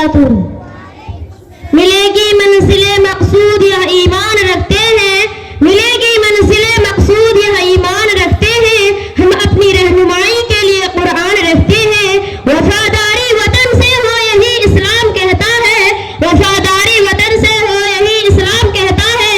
वबरकातुहू। मिलेगी मंजिले मकसूद यह ईमान रखते हैं, मिलेगी मंजिले मकसूद यह ईमान रखते हैं, हम अपनी रहनुमाई के लिए कुरान रखते हैं। वफादारी वतन से हो यही इस्लाम कहता है, वफादारी वतन से हो यही इस्लाम कहता है।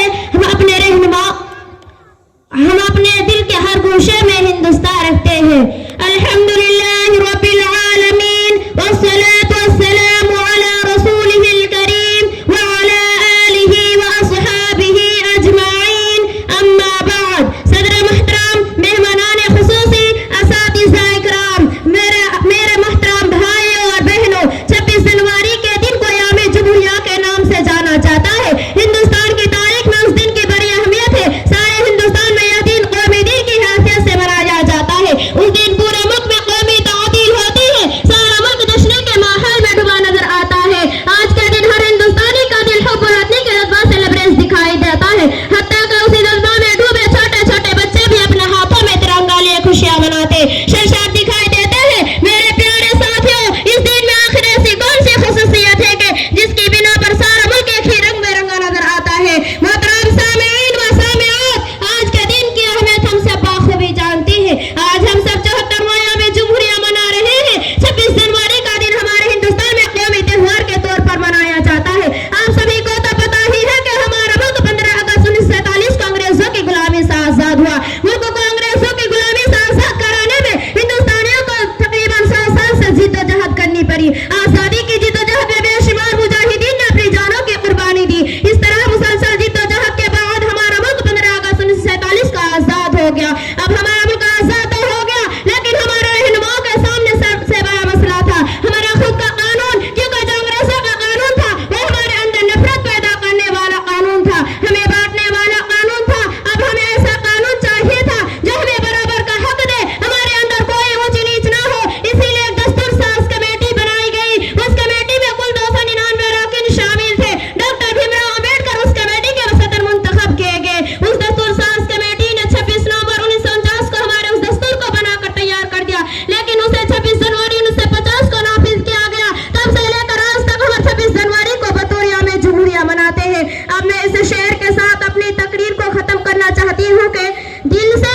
हम अपने दिल के हर गोशे में हिंदुस्तान रखते हैं। अल्हम्दुलिल्लाह रब्बिल आलमीन वस्सलातु वस्सलामु अला रसूलिहिल करीम व अला आलिहि व अस्हाबिहि अजमाइन। अम्मा बाद, सदर मोहतरम, मेहमानान खुसूसी, असातिज़ा इकराम, मेरे मोहतरम भाइयों और बहनों, 26 जनवरी के दिन को याम जुमहूरिया के नाम से जाना जाता है। हिंदुस्तान की तारीख में उस दिन की बड़ी अहमियत है। सारे हिंदुस्तान में यह दिन कौमी दिन की हैसियत से मनाया जाता है। उस दिन पूरे मुल्क में कौमी तातील होती है, सारा मुल्क जश्न के माहौल में डूबा नजर आता है। आज के दिन हर हिंदुस्तानी का दिल हुब्ब और वतनी के जज्बा से लबरेज दिखाई देता है। हत्ता कि उसी जज्बा में डूबे छोटे छोटे बच्चे भी अपने हाथों में तिरंगा लिए खुशियां मनाते शर्शार दिखाई देते हैं। मेरे प्यारे साथियों, इस दिन में आखिर ऐसी कौन सी खुसूसियत है कि जिसकी बिना पर सारा मुल्क एक ही रंग में रंगा नजर आता है। मोहतरम सामीईन व सामिआत, आज के दिन की अहमियत हम सब बाखूबी जानते हैं। आज हम सब 74वां याम जुमहूरिया मना रहे हैं। 26 जनवरी का दिन हमारे हिंदुस्तान में कौमी त्योहार के तौर पर मनाया जाता है। आप सभी को तो पता ही है कि हमारा मुल्क 15 अगस्त 1947 को अंग्रेजों की गुलामी से आजाद हुआ। मुल्क को अंग्रेजों की गुलामी से आजाद कराने में हिंदुस्तानियों को तकरीबन 100 साल से जिद्दोजहद करनी पड़ी। आजादी की जिद्दोजहद में बेशुमार मुजाहिदीन ने अपनी जानों की कुर्बानी दी। इस तरह मुसलसल जिद्दोजहद के बाद हमारा मुल्क 15 अगस्त 1947 को आजाद हो गया। अब हमारा मुल्क आजाद तो हो गया, लेकिन हमारे रहनुमाओं के सामने सबसे बड़ा मसला था हमारा खुद का कानून, क्योंकि जो अंग्रेजों का कानून था वो हमारे अंदर नफरत पैदा करने वाला कानून था, हमें बांटने वाला कानून था। अब हमें ऐसा कानून चाहिए था जो हमें बराबर का हक दे, हमारे अंदर कोई ऊंच नीच ना हो। इसीलिए एक दस्तूर साज कमेटी बनाई गई। उस कमेटी में कुल 299 अरकान शामिल थे। डॉक्टर भीमराव अंबेडकर उस कमेटी के सदर मुंतखब किए गए। उस दस्तूर साज कमेटी ने 26 नवंबर 1949 को हमारे उस दस्तूर को बनाकर तैयार कर दिया, लेकिन उसे 26 जनवरी 1950 को नाफिज किया गया। तब से लेकर आज तक हम 26 जनवरी को बतौर याम जुमहूरिया मनाते हैं। अब मैं इस शेर के साथ अपनी तकरीर को खत्म करना चाहती हूँ कि दिल से